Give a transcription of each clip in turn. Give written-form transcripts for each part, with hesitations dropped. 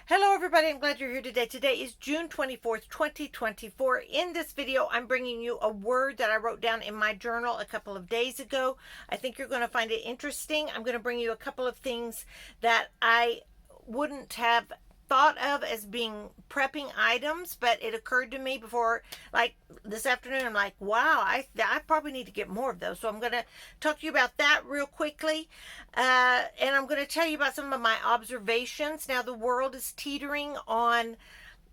Hello everybody, I'm glad you're here today. Today is June 24th, 2024. In this video, I'm bringing you a word that I wrote down in my journal a couple of days ago. I think you're going to find it interesting. I'm going to bring you a couple of things that I wouldn't have thought of as being prepping items, but it occurred to me before, like this afternoon. I'm like, wow, I probably need to get more of those. So I'm going to talk to you about that real quickly, and I'm going to tell you about some of my observations. Now, the world is teetering on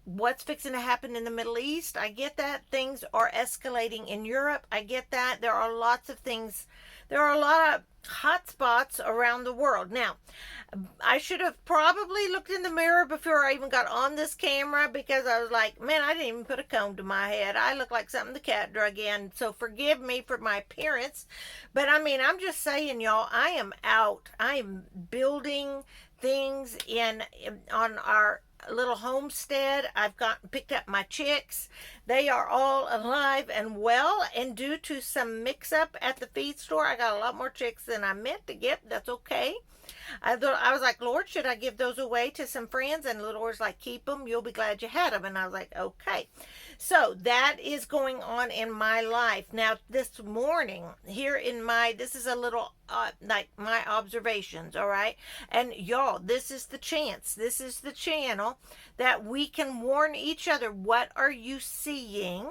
what's fixing to happen in the Middle East. I get that. Things are escalating in Europe. I get that. There are lots of things. There are a lot of hot spots around the world. Now, I should have probably looked in the mirror before I even got on this camera, because I was like, man, I didn't even put a comb to my head. I look like something the cat drug in. So forgive me for my appearance. But I mean, I'm just saying, y'all, I am out. I am building things on our little homestead. I've picked up my chicks. They are all alive and well, and due to some mix-up at the feed store, I got a lot more chicks than I meant to get. That's okay. I was like, Lord, should I give those away to some friends? And the Lord's like, keep them. You'll be glad you had them. And I was like, okay. So that is going on in my life. Now, this morning, this is a little, like my observations, all right? And y'all, this is the chance. This is the channel that we can warn each other. What are you seeing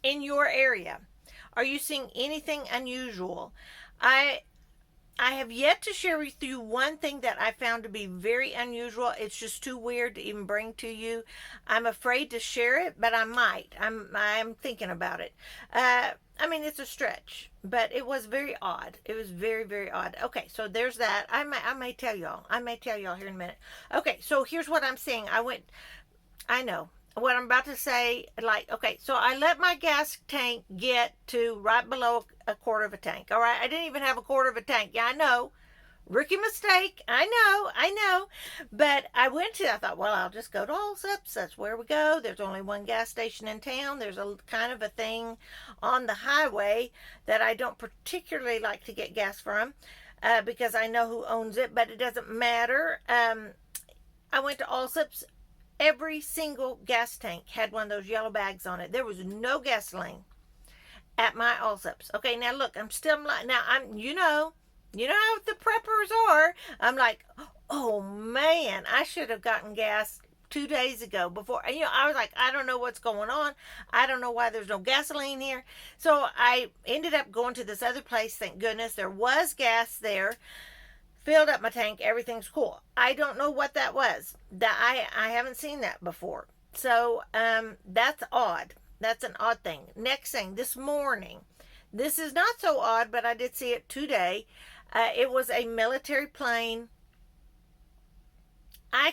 in your area? Are you seeing anything unusual? I have yet to share with you one thing that I found to be very unusual. It's just too weird to even bring to you. I'm afraid to share it, but I might. I'm thinking about it. I mean, it's a stretch, but it was very odd. It was very, very odd. Okay, so there's that. I may tell y'all. I may tell y'all here in a minute. Okay, so here's what I'm saying. I know what I'm about to say, like, okay, so I let my gas tank get to right below a quarter of a tank. All right, I didn't even have a quarter of a tank. Yeah, I know, rookie mistake. I know. But I thought, well, I'll just go to Allsup's. That's where we go. There's only one gas station in town. There's a kind of a thing on the highway that I don't particularly like to get gas from, because I know who owns it, but it doesn't matter. I went to Allsup's. Every single gas tank had one of those yellow bags on it. There was no gasoline at my Allsup's. Okay, now look, you know how the preppers are. I'm like, oh man, I should have gotten gas 2 days ago before. I was like, I don't know what's going on. I don't know why there's no gasoline here. So I ended up going to this other place. Thank goodness there was gas there. Filled up my tank, everything's cool. I don't know what that was. I haven't seen that before. So that's odd. That's an odd thing. Next thing, this morning. This is not so odd, but I did see it today. It was a military plane. I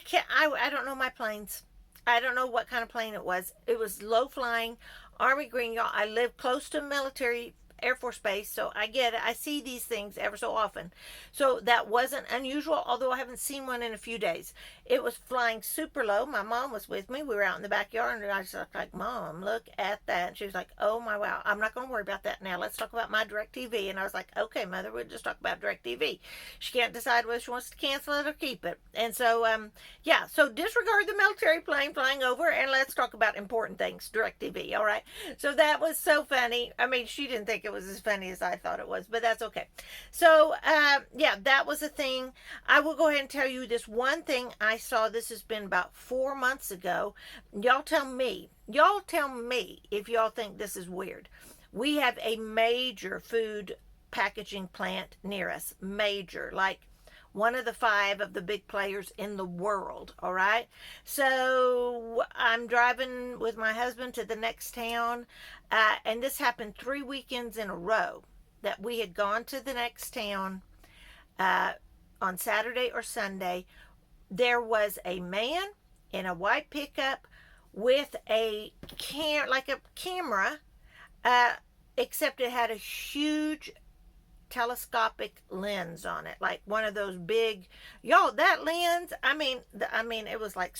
don't know my planes. I don't know what kind of plane it was. It was low flying, Army green, y'all. I live close to military Air Force Base, so I get it. I see these things ever so often. So that wasn't unusual, although I haven't seen one in a few days. It was flying super low. My mom was with me. We were out in the backyard, and I was like, Mom, look at that. And she was like, oh my wow, I'm not going to worry about that now. Let's talk about my DirecTV. And I was like, okay, Mother, we'll just talk about DirecTV. She can't decide whether she wants to cancel it or keep it. And so, yeah, so disregard the military plane flying over, and let's talk about important things, DirecTV, all right? So that was so funny. I mean, she didn't think it was as funny as I thought it was, but that's okay. So yeah, that was a thing. I will go ahead and tell you this one thing I saw. This has been about 4 months ago. Y'all tell me if y'all think this is weird. We have a major food packaging plant near us. Major, like one of the 5 of the big players in the world, all right? So I'm driving with my husband to the next town, and this happened 3 weekends in a row that we had gone to the next town on Saturday or Sunday. There was a man in a white pickup with a camera, except it had a huge telescopic lens on it, like one of those big, y'all, that lens, I mean it was like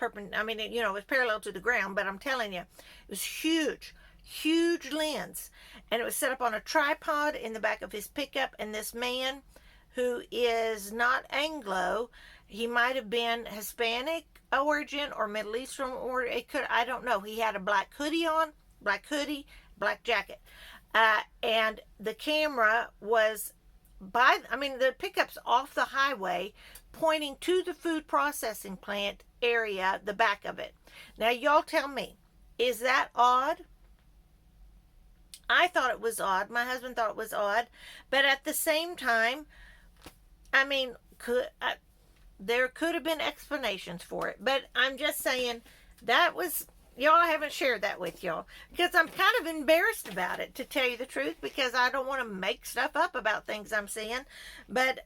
it was parallel to the ground, but I'm telling you, it was huge lens, and it was set up on a tripod in the back of his pickup. And this man, who is not Anglo, He might have been Hispanic origin or Middle Eastern origin. It could, I don't know. He had a black hoodie on, black jacket. And the camera was the pickup's off the highway, pointing to the food processing plant area, the back of it. Now, y'all tell me, is that odd? I thought it was odd. My husband thought it was odd. But at the same time, I mean, there could have been explanations for it. But I'm just saying that was, y'all, I haven't shared that with y'all because I'm kind of embarrassed about it, to tell you the truth, because I don't want to make stuff up about things I'm seeing. But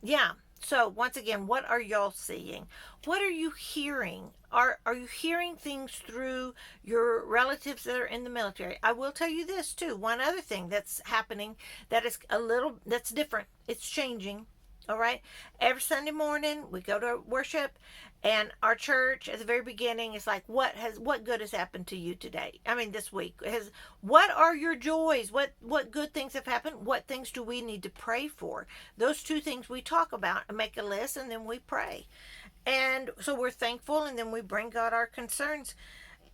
yeah. So once again, what are y'all seeing? What are you hearing? Are you hearing things through your relatives that are in the military? I will tell you this too. One other thing that's happening that is that's different. It's changing. All right. Every Sunday morning we go to worship, and our church at the very beginning is like, what good has happened to you today? I mean, this week what are your joys? What good things have happened? What things do we need to pray for? Those two things we talk about and make a list, and then we pray. And so we're thankful, and then we bring God our concerns.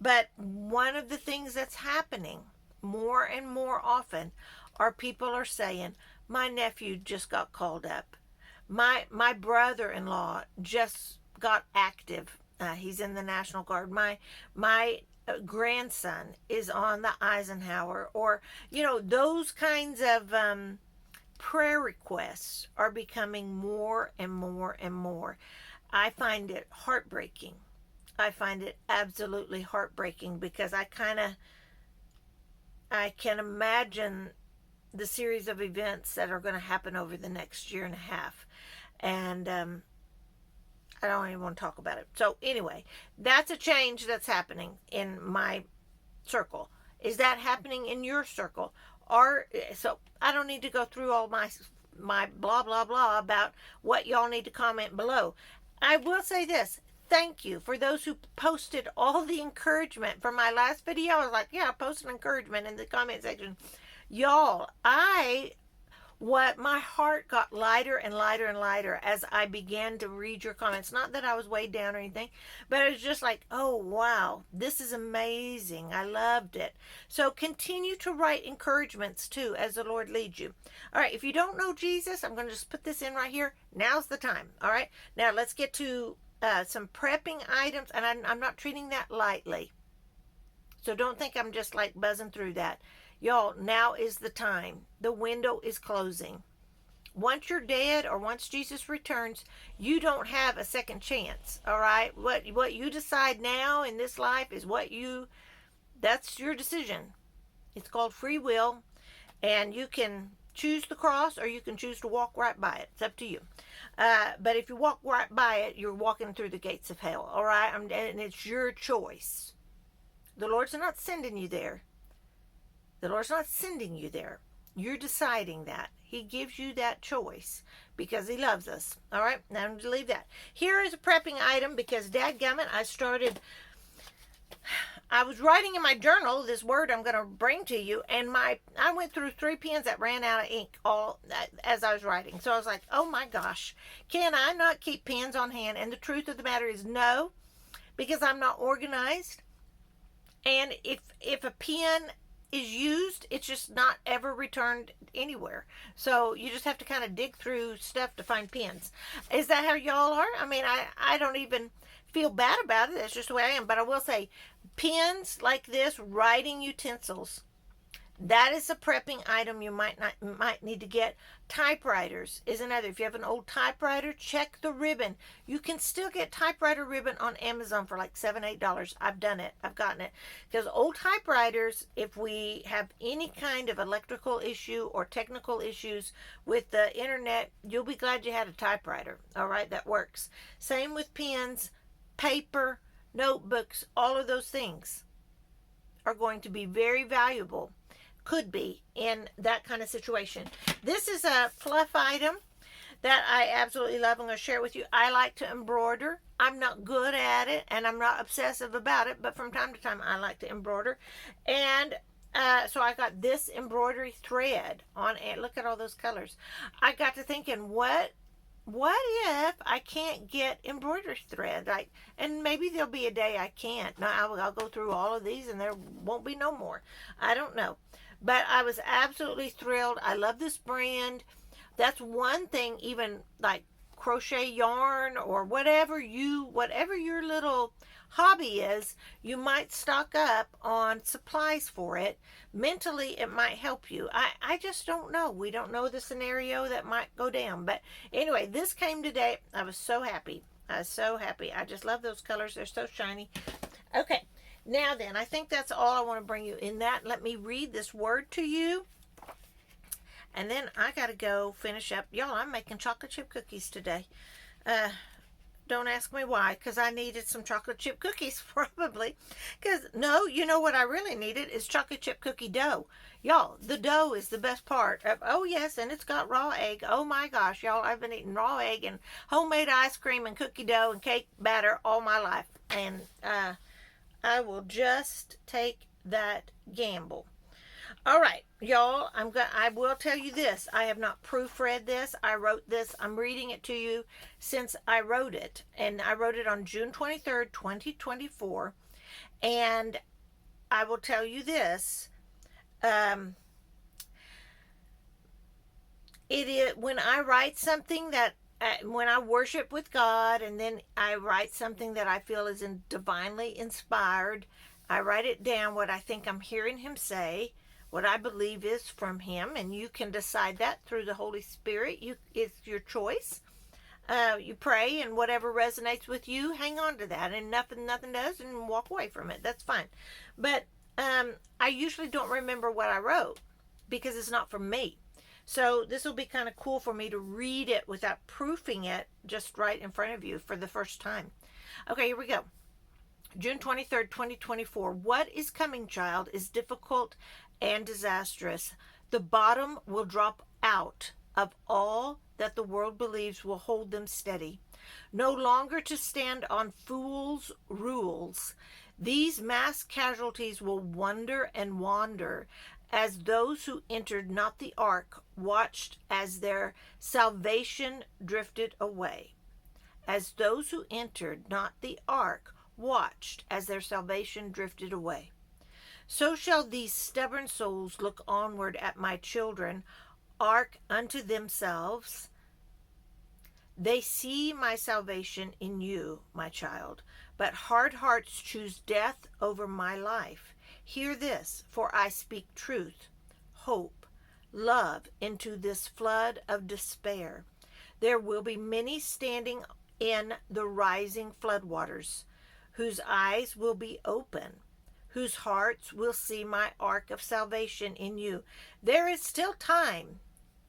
But one of the things that's happening more and more often are people are saying, my nephew just got called up. My brother-in-law just got active. He's in the National Guard. My grandson is on the Eisenhower, or those kinds of prayer requests are becoming more and more and more. I find it heartbreaking. I find it absolutely heartbreaking, because I can imagine the series of events that are going to happen over the next year and a half. And I don't even want to talk about it. So anyway, that's a change that's happening in my circle. Is that happening in your circle? So I don't need to go through all my blah, blah, blah about what y'all need to comment below. I will say this. Thank you for those who posted all the encouragement from my last video. I was like, yeah, I posted encouragement in the comment section. Y'all, my heart got lighter and lighter and lighter as I began to read your comments. Not that I was weighed down or anything, but it was just like, oh, wow, this is amazing. I loved it. So continue to write encouragements too, as the Lord leads you. All right, if you don't know Jesus, I'm going to just put this in right here. Now's the time. All right, now let's get to some prepping items, and I'm not treating that lightly. So don't think I'm just like buzzing through that. Y'all, now is the time. The window is closing. Once you're dead, or once Jesus returns, you don't have a second chance. All right? What you decide now in this life is that's your decision. It's called free will, and you can choose the cross, or you can choose to walk right by it. It's up to you. But if you walk right by it, you're walking through the gates of hell. All right? And it's your choice. The Lord's not sending you there. The Lord's not sending you there. You're deciding that. He gives you that choice because He loves us. All right? Now I'm going to leave that. Here is a prepping item, because dadgummit, I was writing in my journal this word I'm going to bring to you, and I went through 3 pens that ran out of ink all as I was writing. So I was like, oh my gosh, can I not keep pens on hand? And the truth of the matter is no, because I'm not organized. And if a pen is used, it's just not ever returned anywhere. So you just have to kind of dig through stuff to find pens. Is that how y'all are? I mean, I don't even feel bad about it. That's just the way I am. But I will say, pens like this, writing utensils, that is a prepping item you might need to get. Typewriters is another. If you have an old typewriter, check the ribbon. You can still get typewriter ribbon on Amazon for like $7, $8. I've done it. I've gotten it. Because old typewriters, if we have any kind of electrical issue or technical issues with the internet, you'll be glad you had a typewriter. All right, that works. Same with pens, paper, notebooks, all of those things are going to be very valuable. Could be in that kind of situation. This is a fluff item that I absolutely love. I'm going to share it with you. I like to embroider. I'm not good at it, and I'm not obsessive about it, but from time to time I like to embroider. And so I got this embroidery thread on it. Look at all those colors. I got to thinking, what what if I can't get embroidery thread? Like, and maybe there'll be a day I can't. No, I'll go through all of these and there won't be no more. I don't know. But I was absolutely thrilled. I love this brand. That's one thing, even like crochet yarn or whatever your little hobby is, you might stock up on supplies for it. Mentally, it might help you. I just don't know. We don't know the scenario that might go down. But anyway, this came today. I was so happy. I was so happy. I just love those colors. They're so shiny. Okay. Now then, I think that's all I want to bring you in that. Let me read this word to you. And then I got to go finish up. Y'all, I'm making chocolate chip cookies today. Don't ask me why, because I needed some chocolate chip cookies, probably. Because, no, you know what I really needed is chocolate chip cookie dough. Y'all, the dough is the best part. Oh, yes, and it's got raw egg. Oh, my gosh, y'all, I've been eating raw egg and homemade ice cream and cookie dough and cake batter all my life. And I will just take that gamble. All right, y'all, I will tell you this. I have not proofread this. I wrote this. I'm reading it to you since I wrote it. And I wrote it on June 23rd, 2024. And I will tell you this. It is when I write something that when I worship with God, and then I write something that I feel is divinely inspired, I write it down, what I think I'm hearing him say, what I believe is from him, and you can decide that through the Holy Spirit. It's your choice. You pray, and whatever resonates with you, hang on to that, and nothing does, and walk away from it. That's fine. But I usually don't remember what I wrote because it's not from me. So this will be kind of cool for me to read it without proofing it, just right in front of you for the first time. Okay, here we go. June 23rd, 2024. What is coming, child, is difficult and disastrous. The bottom will drop out of all that the world believes will hold them steady. No longer to stand on fools' rules. These mass casualties will wonder and wander as those who entered not the ark watched as their salvation drifted away. As those who entered not the ark watched as their salvation drifted away. So shall these stubborn souls look onward at my children, ark unto themselves. They see my salvation in you, my child, but hard hearts choose death over my life. Hear this, for I speak truth, hope, love into this flood of despair. There will be many standing in the rising floodwaters, whose eyes will be open, whose hearts will see my ark of salvation in you. There is still time.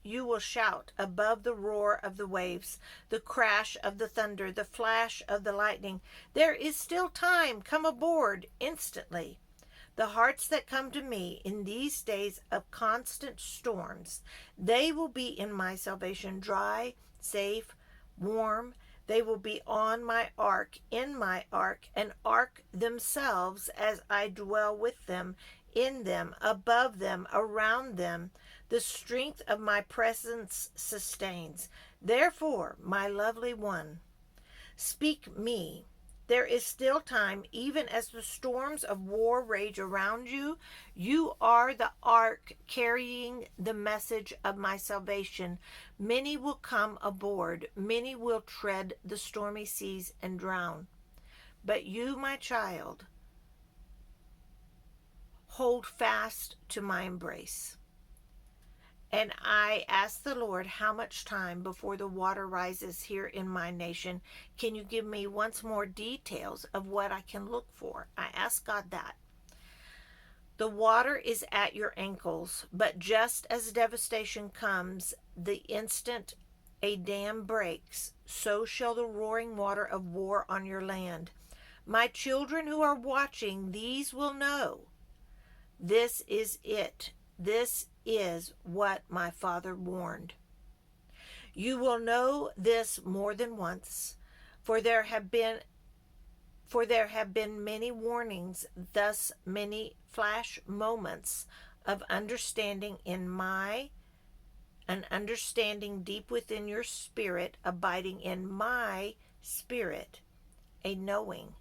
You will shout above the roar of the waves, the crash of the thunder, the flash of the lightning. There is still time. Come aboard instantly. The hearts that come to me in these days of constant storms, they will be in my salvation, dry, safe, warm. They will be on my ark, in my ark, and ark themselves as I dwell with them, in them, above them, around them. The strength of my presence sustains. Therefore, my lovely one, speak me. There is still time, even as the storms of war rage around you. You are the ark carrying the message of my salvation. Many will come aboard. Many will tread the stormy seas and drown. But you, my child, hold fast to my embrace. And I asked the Lord, how much time before the water rises here in my nation? Can you give me once more details of what I can look for? I asked God that. The water is at your ankles, but just as devastation comes, the instant a dam breaks, so shall the roaring water of war on your land. My children who are watching, these will know. This is it. This is what my father warned. You will know this more than once, for there have been many warnings, thus many flash moments of understanding in my an understanding deep within your spirit, abiding in my spirit, a knowing.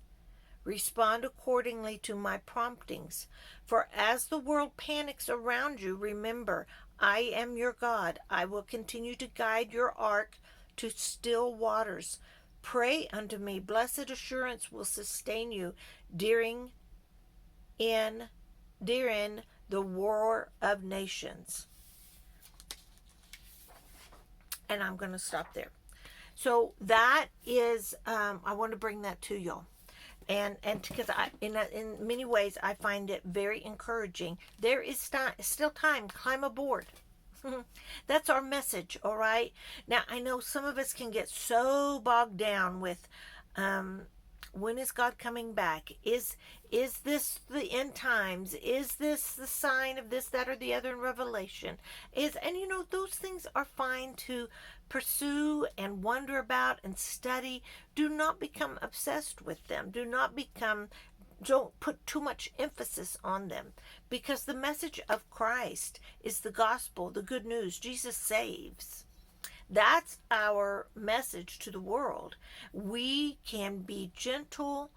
Respond accordingly to my promptings. For as the world panics around you, remember, I am your God. I will continue to guide your ark to still waters. Pray unto me. Blessed assurance will sustain you during the war of nations. And I'm going to stop there. So that is, I want to bring that to y'all. And because in many ways I find it very encouraging. There is still time. Climb aboard. That's our message, all right? Now, I know some of us can get so bogged down with when is God coming back? Is this the end times? Is this the sign of this, that, or the other in Revelation? And you know, those things are fine to pursue and wonder about and study. Do not become obsessed with them. Don't put too much emphasis on them, because the message of Christ is the gospel, the good news. Jesus saves. That's our message to the world. We can be gentle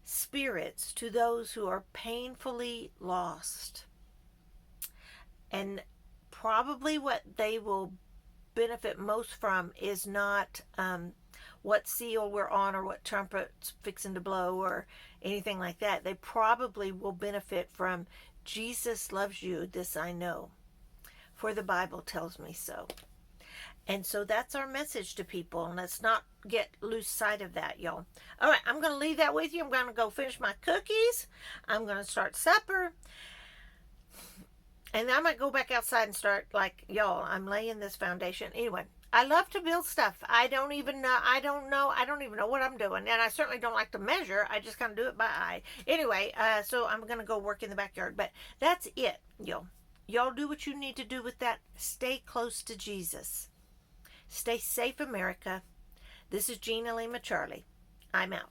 spirits to those who are painfully lost. And probably what they will benefit most from is not what seal we're on or what trumpet's fixing to blow or anything like that. They probably will benefit from Jesus loves you, this I know, for the Bible tells me so. And so that's our message to people, and let's not lose sight of that, y'all. All right, I'm going to leave that with you. I'm going to go finish my cookies. I'm going to start supper. And I might go back outside and start, like, y'all, I'm laying this foundation. Anyway, I love to build stuff. I don't even know what I'm doing. And I certainly don't like to measure. I just kind of do it by eye. Anyway, so I'm going to go work in the backyard. But that's it, y'all. Y'all do what you need to do with that. Stay close to Jesus. Stay safe, America. This is Gina Lima Charlie. I'm out.